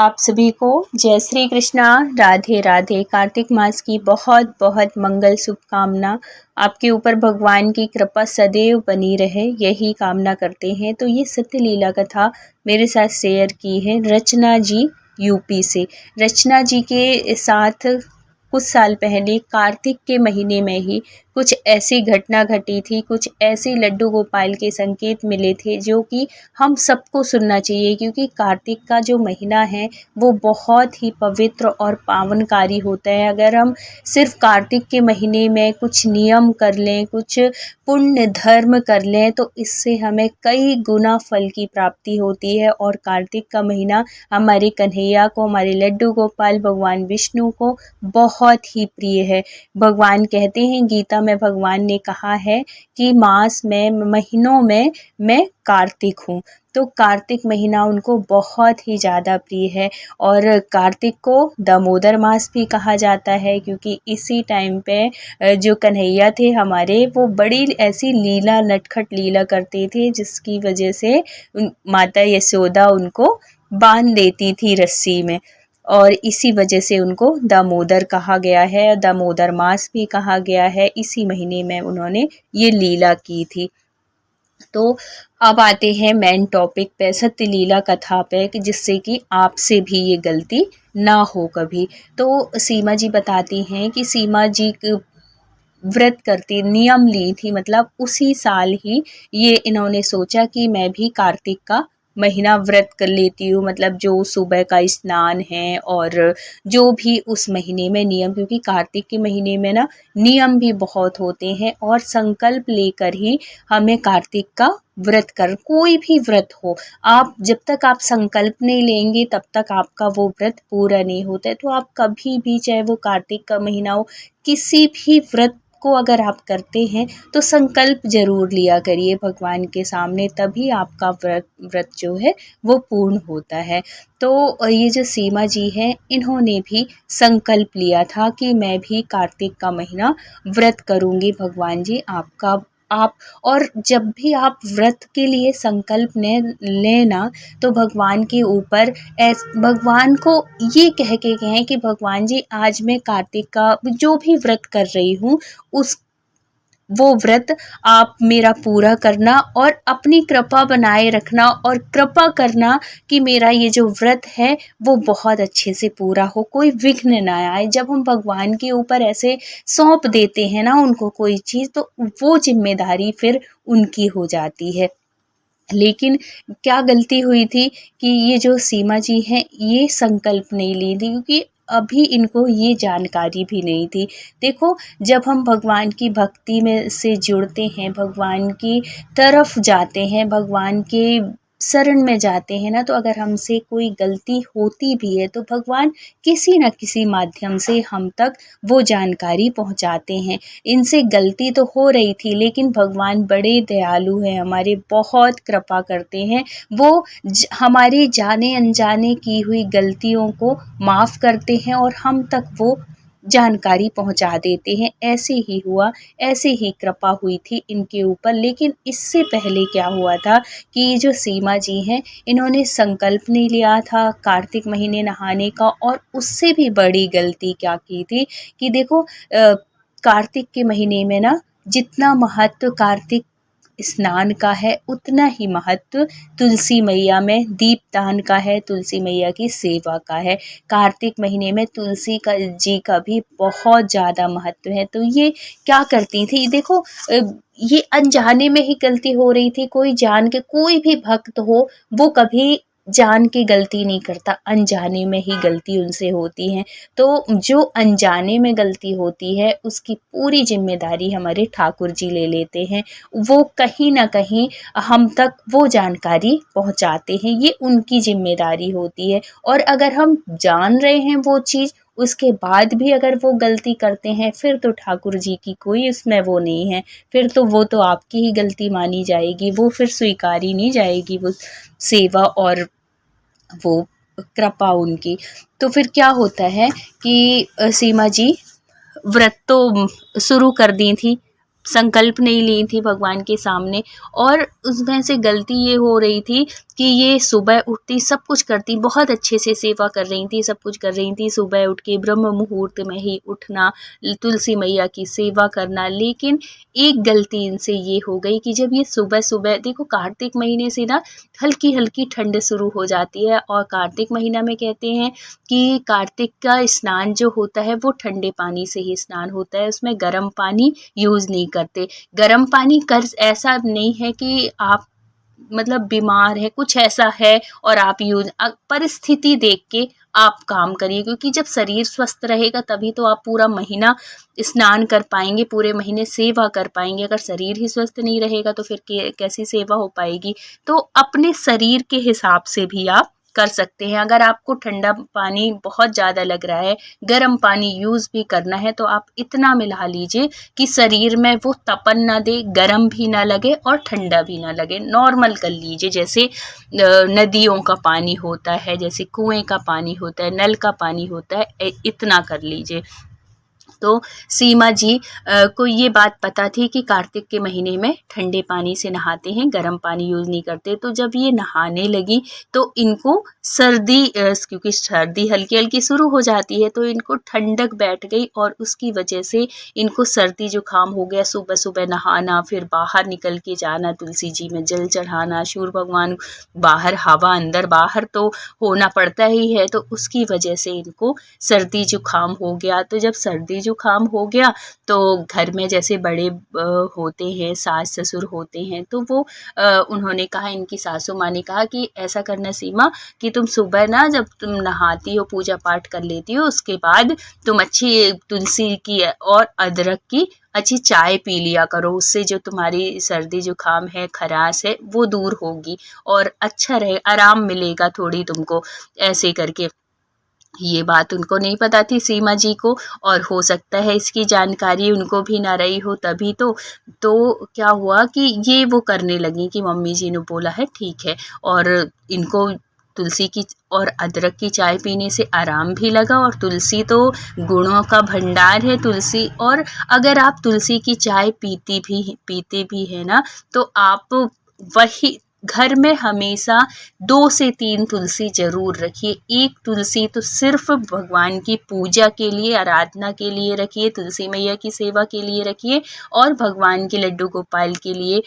आप सभी को जय श्री कृष्णा, राधे राधे। कार्तिक मास की बहुत बहुत मंगल शुभकामना। आपके ऊपर भगवान की कृपा सदैव बनी रहे, यही कामना करते हैं। तो ये सत्य लीला कथा मेरे साथ शेयर की है रचना जी यूपी से। रचना जी के साथ कुछ साल पहले कार्तिक के महीने में ही कुछ ऐसी घटना घटी थी, कुछ ऐसे लड्डू गोपाल के संकेत मिले थे जो कि हम सबको सुनना चाहिए, क्योंकि कार्तिक का जो महीना है वो बहुत ही पवित्र और पावनकारी होता है। अगर हम सिर्फ कार्तिक के महीने में कुछ नियम कर लें, कुछ पुण्य धर्म कर लें, तो इससे हमें कई गुना फल की प्राप्ति होती है। और कार्तिक का महीना हमारे कन्हैया को, हमारे लड्डू गोपाल भगवान विष्णु को बहुत ही प्रिय है। भगवान कहते हैं, गीता में भगवान ने कहा है कि मास में, महीनों में मैं कार्तिक हूँ। तो कार्तिक महीना उनको बहुत ही ज़्यादा प्रिय है। और कार्तिक को दामोदर मास भी कहा जाता है, क्योंकि इसी टाइम पे जो कन्हैया थे हमारे, वो बड़ी ऐसी लीला, नटखट लीला करते थे, जिसकी वजह से माता यशोदा उनको बांध देती थी रस्सी में, और इसी वजह से उनको दामोदर कहा गया है। दामोदर मास भी कहा गया है। इसी महीने में उन्होंने ये लीला की थी। तो अब आते हैं मेन टॉपिक पे, सत्य लीला कथा पे, कि जिससे कि आपसे भी ये गलती ना हो कभी। तो सीमा जी बताती हैं कि सीमा जी व्रत करती, नियम ली थी, मतलब उसी साल ही ये इन्होंने सोचा कि मैं भी कार्तिक का महीना व्रत कर लेती हूँ। मतलब जो सुबह का स्नान है और जो भी उस महीने में नियम, क्योंकि कार्तिक के महीने में ना नियम भी बहुत होते हैं, और संकल्प लेकर ही हमें कार्तिक का व्रत कर, कोई भी व्रत हो, आप जब तक आप संकल्प नहीं लेंगे तब तक आपका वो व्रत पूरा नहीं होता है। तो आप कभी भी, चाहे वो कार्तिक का महीना हो, किसी भी व्रत को अगर आप करते हैं तो संकल्प जरूर लिया करिए भगवान के सामने, तभी आपका व्रत जो है वो पूर्ण होता है। तो ये जो सीमा जी हैं, इन्होंने भी संकल्प लिया था कि मैं भी कार्तिक का महीना व्रत करूंगी। भगवान जी आपका, आप, और जब भी आप व्रत के लिए संकल्प लेना, तो भगवान के ऊपर भगवान को ये कह के कहें कि भगवान जी आज मैं कार्तिक का जो भी व्रत कर रही हूँ, उस वो व्रत आप मेरा पूरा करना और अपनी कृपा बनाए रखना, और कृपा करना कि मेरा ये जो व्रत है वो बहुत अच्छे से पूरा हो, कोई विघ्न ना आए। जब हम भगवान के ऊपर ऐसे सौंप देते हैं ना उनको कोई चीज़, तो वो जिम्मेदारी फिर उनकी हो जाती है। लेकिन क्या गलती हुई थी कि ये जो सीमा जी हैं, ये संकल्प नहीं ली थी, क्योंकि अभी इनको ये जानकारी भी नहीं थी। देखो, जब हम भगवान की भक्ति में से जुड़ते हैं, भगवान की तरफ जाते हैं, भगवान के शरण में जाते हैं ना, तो अगर हमसे कोई गलती होती भी है तो भगवान किसी न किसी माध्यम से हम तक वो जानकारी पहुंचाते हैं। इनसे गलती तो हो रही थी, लेकिन भगवान बड़े दयालु हैं हमारे, बहुत कृपा करते हैं। वो हमारी जाने अनजाने की हुई गलतियों को माफ़ करते हैं और हम तक वो जानकारी पहुंचा देते हैं। ऐसे ही हुआ, ऐसे ही कृपा हुई थी इनके ऊपर। लेकिन इससे पहले क्या हुआ था कि ये जो सीमा जी हैं, इन्होंने संकल्प नहीं लिया था कार्तिक महीने नहाने का, और उससे भी बड़ी गलती क्या की थी कि देखो, कार्तिक के महीने में ना जितना महत्व कार्तिक स्नान का है, उतना ही महत्व तुलसी मैया में दीपदान का है, तुलसी मैया की सेवा का है। कार्तिक महीने में तुलसी का जी का भी बहुत ज़्यादा महत्व है। तो ये क्या करती थी, देखो, ये अनजाने में ही गलती हो रही थी। कोई जान के, कोई भी भक्त हो, वो कभी जान के गलती नहीं करता, अनजाने में ही गलती उनसे होती है। तो जो अनजाने में गलती होती है उसकी पूरी जिम्मेदारी हमारे ठाकुर जी ले लेते हैं। वो कहीं ना कहीं हम तक वो जानकारी पहुंचाते हैं, ये उनकी जिम्मेदारी होती है। और अगर हम जान रहे हैं वो चीज़, उसके बाद भी अगर वो गलती करते हैं, फिर तो ठाकुर जी की कोई इसमें वो नहीं है, फिर तो वो तो आपकी ही गलती मानी जाएगी, वो फिर स्वीकारी नहीं जाएगी वो सेवा और वो कृपा उनकी। तो फिर क्या होता है कि सीमा जी व्रत तो शुरू कर दी थी, संकल्प नहीं ली थी भगवान के सामने, और उसमें से गलती ये हो रही थी कि ये सुबह उठती सब कुछ करती, बहुत अच्छे से सेवा कर रही थी, सब कुछ कर रही थी, सुबह उठ के ब्रह्म मुहूर्त में ही उठना, तुलसी मैया की सेवा करना। लेकिन एक गलती इनसे ये हो गई कि जब ये सुबह सुबह, देखो कार्तिक महीने से ना हल्की हल्की ठंड शुरू हो जाती है, और कार्तिक महीना में कहते हैं कि कार्तिक का स्नान जो होता है वो ठंडे पानी से ही स्नान होता है, उसमें गर्म पानी यूज़ नहीं करते। गर्म पानी कर ऐसा नहीं है कि आप मतलब बीमार है, कुछ ऐसा है और आप यूज परिस्थिति देख के आप काम करिए, क्योंकि जब शरीर स्वस्थ रहेगा तभी तो आप पूरा महीना स्नान कर पाएंगे, पूरे महीने सेवा कर पाएंगे। अगर शरीर ही स्वस्थ नहीं रहेगा तो फिर कैसी सेवा हो पाएगी। तो अपने शरीर के हिसाब से भी आप कर सकते हैं। अगर आपको ठंडा पानी बहुत ज़्यादा लग रहा है, गर्म पानी यूज़ भी करना है, तो आप इतना मिला लीजिए कि शरीर में वो तपन ना दे, गर्म भी ना लगे और ठंडा भी ना लगे। नॉर्मल कर लीजिए, जैसे नदियों का पानी होता है, जैसे कुएं का पानी होता है, नल का पानी होता है, इतना कर लीजिए। तो सीमा जी को ये बात पता थी कि कार्तिक के महीने में ठंडे पानी से नहाते हैं, गर्म पानी यूज़ नहीं करते। तो जब ये नहाने लगी तो इनको सर्दी, क्योंकि सर्दी हल्की हल्की शुरू हो जाती है, तो इनको ठंडक बैठ गई और उसकी वजह से इनको सर्दी जुकाम हो गया। सुबह सुबह नहाना, फिर बाहर निकल के जाना, तुलसी जी में जल चढ़ाना, सूर्य भगवान बाहर, हवा अंदर, बाहर तो होना पड़ता ही है, तो उसकी वजह से इनको सर्दी जुकाम हो गया। तो जब सर्दी जुकाम हो गया तो घर में जैसे बड़े होते हैं, सास ससुर होते हैं, तो वो उन्होंने कहा, इनकी सासू माँ ने कहा कि ऐसा करना सीमा कि तुम सुबह ना जब तुम नहाती हो, पूजा पाठ कर लेती हो, उसके बाद तुम अच्छी तुलसी की और अदरक की अच्छी चाय पी लिया करो, उससे जो तुम्हारी सर्दी जुकाम है, खराश है, वो दूर होगी और अच्छा रहे, आराम मिलेगा थोड़ी तुमको, ऐसे करके। ये बात उनको नहीं पता थी सीमा जी को, और हो सकता है इसकी जानकारी उनको भी ना रही हो, तभी तो क्या हुआ कि ये वो करने लगी कि मम्मी जी ने बोला है ठीक है, और इनको तुलसी की और अदरक की चाय पीने से आराम भी लगा। और तुलसी तो गुणों का भंडार है, तुलसी। और अगर आप तुलसी की चाय पीते भी है ना, तो आप वही घर में हमेशा 2 से 3 तुलसी जरूर रखिए। एक तुलसी तो सिर्फ भगवान की पूजा के लिए, आराधना के लिए रखिए, तुलसी मैया की सेवा के लिए रखिए, और भगवान के लड्डू गोपाल के लिए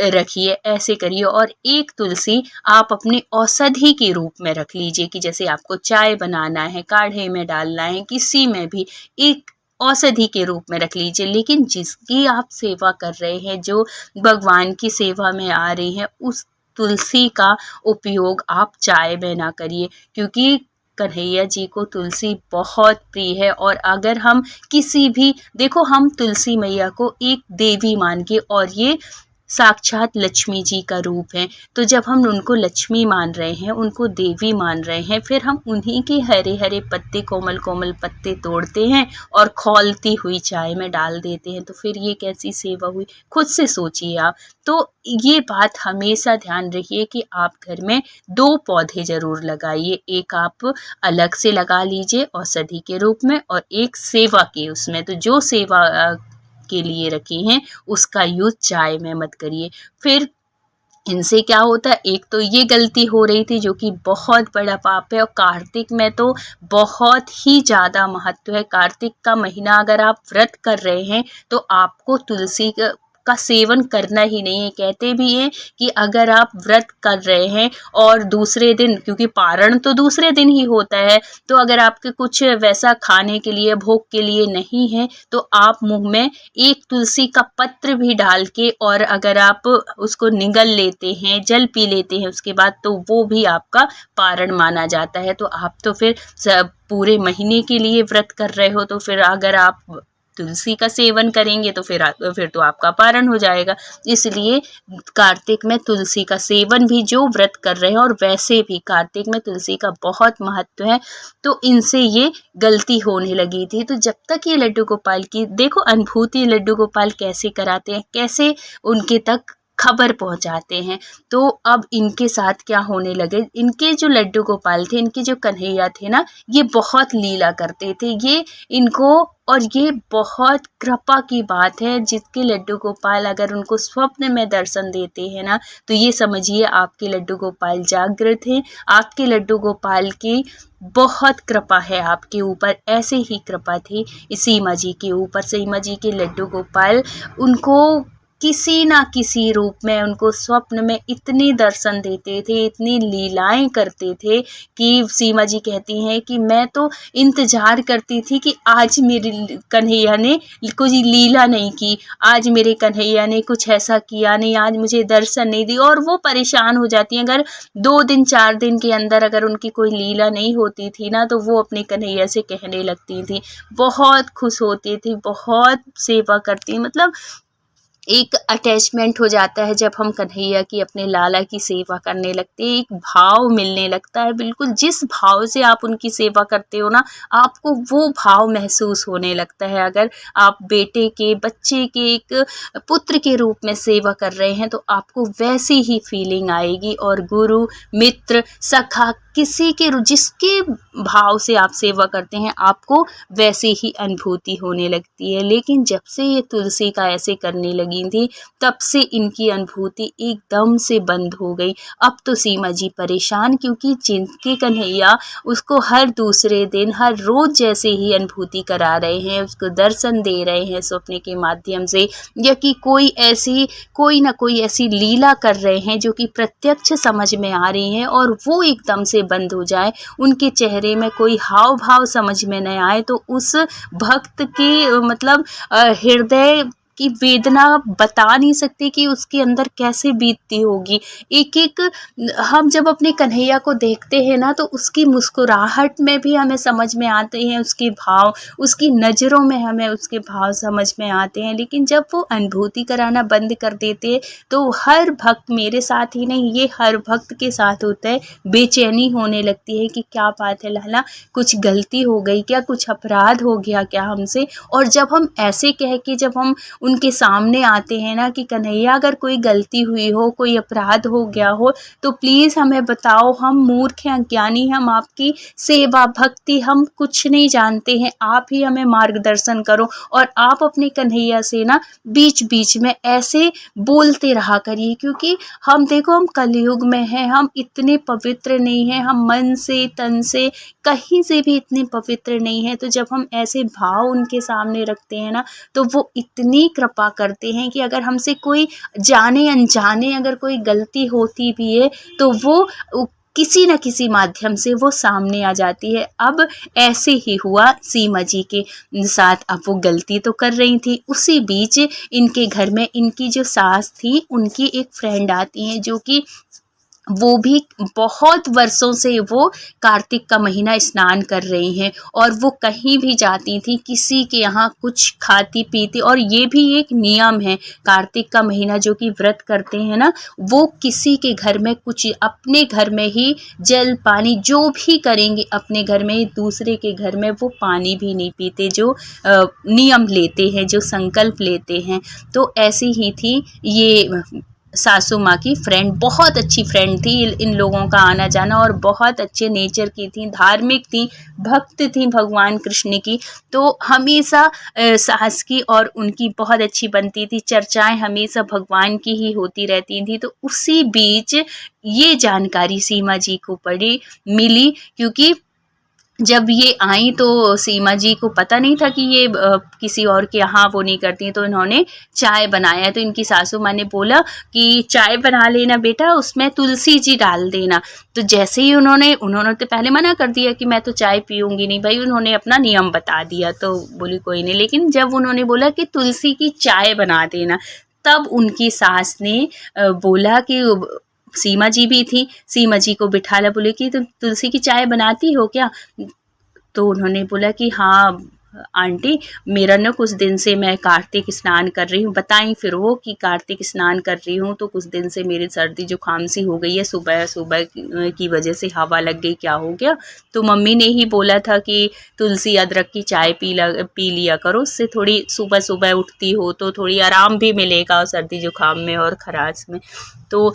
रखिए, ऐसे करिए। और एक तुलसी आप अपने औषधि के रूप में रख लीजिए, कि जैसे आपको चाय बनाना है, काढ़े में डालना है, किसी में भी एक औषधि के रूप में रख लीजिए। लेकिन जिसकी आप सेवा कर रहे हैं, जो भगवान की सेवा में आ रही हैं, उस तुलसी का उपयोग आप चाय में ना करिए, क्योंकि कन्हैया जी को तुलसी बहुत प्रिय है। और अगर हम किसी भी, देखो हम तुलसी मैया को एक देवी मान के, और ये साक्षात लक्ष्मी जी का रूप है, तो जब हम उनको लक्ष्मी मान रहे हैं, उनको देवी मान रहे हैं, फिर हम उन्हीं के हरे हरे पत्ते, कोमल कोमल पत्ते तोड़ते हैं और खौलती हुई चाय में डाल देते हैं, तो फिर ये कैसी सेवा हुई? खुद से सोचिए आप। तो ये बात हमेशा ध्यान रखिए कि आप घर में 2 पौधे ज़रूर लगाइए, एक आप अलग से लगा लीजिए औषधि के रूप में, और एक सेवा के उसमें। तो जो सेवा के लिए रखे हैं उसका यूज़ चाय में मत करिए। फिर इनसे क्या होता है, एक तो ये गलती हो रही थी जो कि बहुत बड़ा पाप है, और कार्तिक में तो बहुत ही ज़्यादा महत्व है। कार्तिक का महीना अगर आप व्रत कर रहे हैं तो आपको तुलसी का सेवन करना ही नहीं है। कहते भी हैं कि अगर आप व्रत कर रहे हैं और दूसरे दिन, क्योंकि पारण तो दूसरे दिन ही होता है, तो अगर आपके कुछ वैसा खाने के लिए, भोग के लिए नहीं है, तो आप मुंह में एक तुलसी का पत्र भी डाल के, और अगर आप उसको निगल लेते हैं, जल पी लेते हैं उसके बाद, तो वो भी आपका पारण माना जाता है। तो आप तो फिर पूरे महीने के लिए व्रत कर रहे हो, तो फिर अगर आप तुलसी का सेवन करेंगे तो फिर तो आपका पारण हो जाएगा। इसलिए कार्तिक में तुलसी का सेवन भी, जो व्रत कर रहे हैं, और वैसे भी कार्तिक में तुलसी का बहुत महत्व है। तो इनसे ये गलती होने लगी थी। तो जब तक ये लड्डू गोपाल की, देखो अनुभूति लड्डू गोपाल कैसे कराते हैं, कैसे उनके तक खबर पहुंचाते हैं। तो अब इनके साथ क्या होने लगे, इनके जो लड्डू गोपाल थे, इनके जो कन्हैया थे ना, ये बहुत लीला करते थे। ये इनको, और ये बहुत कृपा की बात है, जिसके लड्डू गोपाल अगर उनको स्वप्न में दर्शन देते हैं ना, तो ये समझिए आपके लड्डू गोपाल जागृत हैं। आपके लड्डू गोपाल की बहुत कृपा है आपके ऊपर। ऐसे ही कृपा थी सीमा जी के ऊपर। सीमा जी के लड्डू गोपाल उनको किसी ना किसी रूप में, उनको स्वप्न में इतने दर्शन देते थे, इतनी लीलाएं करते थे कि सीमा जी कहती हैं कि मैं तो इंतजार करती थी कि आज मेरे कन्हैया ने कुछ लीला नहीं की, आज मेरे कन्हैया ने कुछ ऐसा किया नहीं, आज मुझे दर्शन नहीं दी। और वो परेशान हो जाती हैं। अगर 2 दिन 4 दिन के अंदर अगर उनकी कोई लीला नहीं होती थी ना, तो वो अपने कन्हैया से कहने लगती थी। बहुत खुश होती थी, बहुत सेवा करती, मतलब एक अटैचमेंट हो जाता है जब हम कन्हैया की, अपने लाला की सेवा करने लगते हैं। एक भाव मिलने लगता है, बिल्कुल जिस भाव से आप उनकी सेवा करते हो ना, आपको वो भाव महसूस होने लगता है। अगर आप बेटे के, बच्चे के, एक पुत्र के रूप में सेवा कर रहे हैं, तो आपको वैसी ही फीलिंग आएगी। और गुरु, मित्र, सखा, किसी के, जिसके भाव से आप सेवा करते हैं, आपको वैसी ही अनुभूति होने लगती है। लेकिन जब से ये तुलसी का ऐसे करने लगी थी, तब से इनकी अनुभूति एकदम से बंद हो गई। अब तो सीमा जी परेशान, क्योंकि जिनके कन्हैया उसको हर दूसरे दिन, हर रोज जैसे ही अनुभूति करा रहे हैं, उसको दर्शन दे रहे हैं स्वप्न के माध्यम से, या कि कोई ना कोई ऐसी लीला कर रहे हैं जो कि प्रत्यक्ष समझ में आ रही हैं, और वो एकदम से बंद हो जाए, उनके चेहरे में कोई हाव भाव समझ में न आए, तो उस भक्त की मतलब हृदय की वेदना बता नहीं सकते कि उसके अंदर कैसे बीतती होगी। एक एक हम जब अपने कन्हैया को देखते हैं ना, तो उसकी मुस्कुराहट में भी हमें समझ में आते हैं उसके भाव, उसकी नज़रों में हमें उसके भाव समझ में आते हैं। लेकिन जब वो अनुभूति कराना बंद कर देते हैं, तो हर भक्त, मेरे साथ ही नहीं, ये हर भक्त के साथ होता है, बेचैनी होने लगती है कि क्या बात है लाला, कुछ गलती हो गई क्या, कुछ अपराध हो गया क्या हमसे। और जब हम ऐसे कह के जब हम उनके सामने आते हैं ना कि कन्हैया अगर कोई गलती हुई हो, कोई अपराध हो गया हो, तो प्लीज़ हमें बताओ, हम मूर्ख हैं, अज्ञानी, हम आपकी सेवा भक्ति हम कुछ नहीं जानते हैं, आप ही हमें मार्गदर्शन करो। और आप अपने कन्हैया से ना बीच बीच में ऐसे बोलते रहा करिए, क्योंकि हम देखो, हम कलयुग में हैं, हम इतने पवित्र नहीं हैं, हम मन से, तन से, कहीं से भी इतने पवित्र नहीं हैं। तो जब हम ऐसे भाव उनके सामने रखते हैं ना, तो वो इतनी कृपा करते हैं कि अगर हमसे कोई जाने अनजाने अगर कोई गलती होती भी है, तो वो किसी न किसी माध्यम से वो सामने आ जाती है। अब ऐसे ही हुआ सीमा जी के साथ। अब वो गलती तो कर रही थी, उसी बीच इनके घर में इनकी जो सास थी, उनकी एक फ्रेंड आती हैं, जो कि वो भी बहुत वर्षों से वो कार्तिक का महीना स्नान कर रही हैं, और वो कहीं भी जाती थी, किसी के यहाँ कुछ खाती पीती। और ये भी एक नियम है, कार्तिक का महीना जो कि व्रत करते हैं ना, वो किसी के घर में कुछ, अपने घर में ही जल पानी जो भी करेंगे, अपने घर में ही, दूसरे के घर में वो पानी भी नहीं पीते, जो नियम लेते हैं, जो संकल्प लेते हैं। तो ऐसी ही थी ये सासू माँ की फ्रेंड, बहुत अच्छी फ्रेंड थी। इन लोगों का आना जाना, और बहुत अच्छे नेचर की थी, धार्मिक थी, भक्त थी भगवान कृष्ण की। तो हमेशा सास की और उनकी बहुत अच्छी बनती थी, चर्चाएं हमेशा भगवान की ही होती रहती थी। तो उसी बीच ये जानकारी सीमा जी को मिली, क्योंकि जब ये आई तो सीमा जी को पता नहीं था कि ये किसी और के यहाँ वो नहीं करती। तो इन्होंने चाय बनाया, तो इनकी सासू माँ ने बोला कि चाय बना लेना बेटा, उसमें तुलसी जी डाल देना। तो जैसे ही उन्होंने तो पहले मना कर दिया कि मैं तो चाय पीऊँगी नहीं भाई, उन्होंने अपना नियम बता दिया। तो बोली कोई नहीं। लेकिन जब उन्होंने बोला कि तुलसी की चाय बना देना, तब उनकी सास ने बोला कि सीमा जी भी थी, सीमा जी को बिठाला, बोले कि तुम तुलसी की चाय बनाती हो क्या? तो उन्होंने बोला कि हाँ आंटी मेरा ना कुछ दिन से मैं कार्तिक स्नान कर रही हूँ। बताई फिर वो कि कार्तिक स्नान कर रही हूँ तो कुछ दिन से मेरी सर्दी जुकाम सी हो गई है, सुबह सुबह की वजह से हवा लग गई, क्या हो गया। तो मम्मी ने ही बोला था कि तुलसी अदरक की चाय पी लिया करो, उससे थोड़ी सुबह सुबह उठती हो तो थोड़ी आराम भी मिलेगा सर्दी जुकाम में और खराश में। तो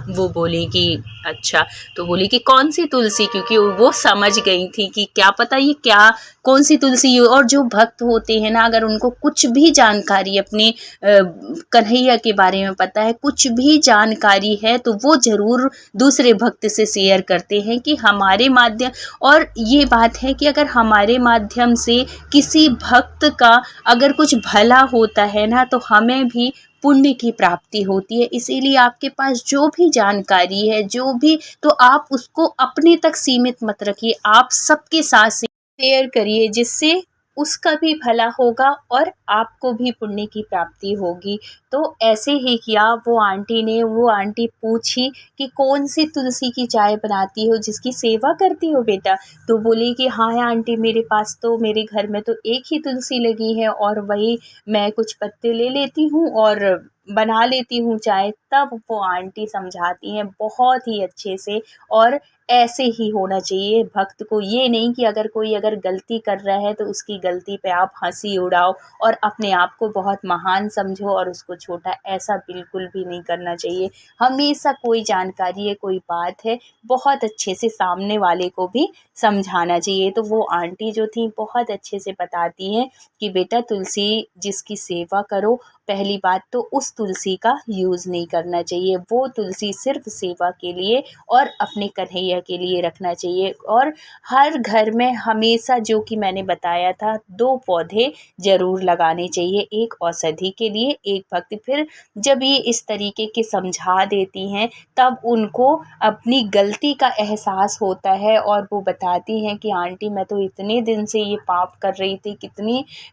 वो बोली कि अच्छा, तो बोली कि कौन सी तुलसी, क्योंकि वो समझ गई थी कि क्या पता ये क्या कौन सी तुलसी। और जो भक्त होते हैं ना, अगर उनको कुछ भी जानकारी अपने कन्हैया के बारे में पता है, कुछ भी जानकारी है, तो वो ज़रूर दूसरे भक्त से शेयर करते हैं कि हमारे माध्यम। और ये बात है कि अगर हमारे माध्यम से किसी भक्त का अगर कुछ भला होता है ना, तो हमें भी पुण्य की प्राप्ति होती है। इसीलिए आपके पास जो भी जानकारी है, जो भी, तो आप उसको अपने तक सीमित मत रखिए, आप सबके साथ शेयर करिए, जिससे उसका भी भला होगा और आपको भी पुण्य की प्राप्ति होगी। तो ऐसे ही किया वो आंटी ने। वो आंटी पूछी कि कौन सी तुलसी की चाय बनाती हो, जिसकी सेवा करती हो बेटा। तो बोली कि हाँ आंटी, मेरे पास तो मेरे घर में तो एक ही तुलसी लगी है और वही मैं कुछ पत्ते ले लेती हूँ और बना लेती हूँ चाय। तब वो आंटी समझाती हैं बहुत ही अच्छे से। और ऐसे ही होना चाहिए भक्त को, ये नहीं कि अगर कोई अगर गलती कर रहा है तो उसकी गलती पे आप हंसी उड़ाओ और अपने आप को बहुत महान समझो और उसको छोटा, ऐसा बिल्कुल भी नहीं करना चाहिए। हमेशा कोई जानकारी है, कोई बात है, बहुत अच्छे से सामने वाले को भी समझाना चाहिए। तो वो आंटी जो थी बहुत अच्छे से बताती हैं कि बेटा तुलसी जिसकी सेवा करो, पहली बात तो उस तुलसी का यूज़ नहीं करना चाहिए, वो तुलसी सिर्फ सेवा के लिए और अपने कन्हैया के लिए रखना चाहिए। और हर घर में हमेशा, जो कि मैंने बताया था, 2 पौधे ज़रूर लगाने चाहिए, एक औषधि के लिए, एक भक्ति। फिर जब ये इस तरीके के समझा देती हैं तब उनको अपनी गलती का एहसास होता है और वो बताती हैं कि आंटी मैं तो इतने दिन से ये पाप कर रही थी,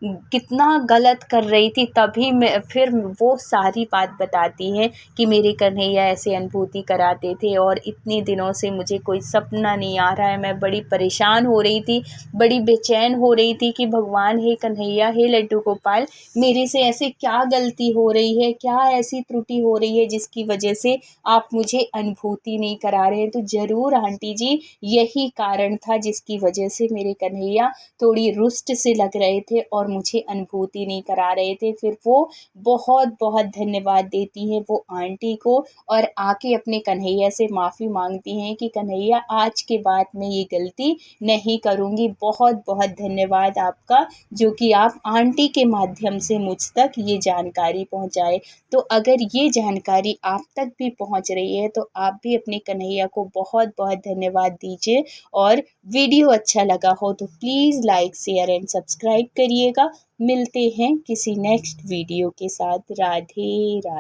कितना गलत कर रही थी, तभी मैं फिर वो सारी बात बताती हैं कि मेरे कन्हैया ऐसे अनुभूति कराते थे और इतने दिनों से मुझे कोई सपना नहीं आ रहा है। मैं बड़ी परेशान हो रही थी, बड़ी बेचैन हो रही थी कि भगवान, हे कन्हैया, हे लड्डू गोपाल, मेरे से ऐसे क्या गलती हो रही है, क्या ऐसी त्रुटि हो रही है जिसकी वजह से आप मुझे अनुभूति नहीं करा रहे हैं। तो ज़रूर आंटी जी, यही कारण था जिसकी वजह से मेरे कन्हैया थोड़ी रुष्ट से लग रहे थे और मुझे अनुभूति नहीं करा रहे थे। फिर वो बहुत बहुत धन्यवाद देती हैं वो आंटी को और आके अपने कन्हैया से माफ़ी मांगती हैं कि कन्हैया आज के बाद मैं ये गलती नहीं करूँगी। बहुत बहुत धन्यवाद आपका, जो कि आप आंटी के माध्यम से मुझ तक ये जानकारी पहुँचाए। तो अगर ये जानकारी आप तक भी पहुँच रही है तो आप भी अपने कन्हैया को बहुत बहुत धन्यवाद दीजिए। और वीडियो अच्छा लगा हो तो please like, share and subscribe करिएगा। मिलते हैं किसी नेक्स्ट वीडियो के साथ। राधे राधे।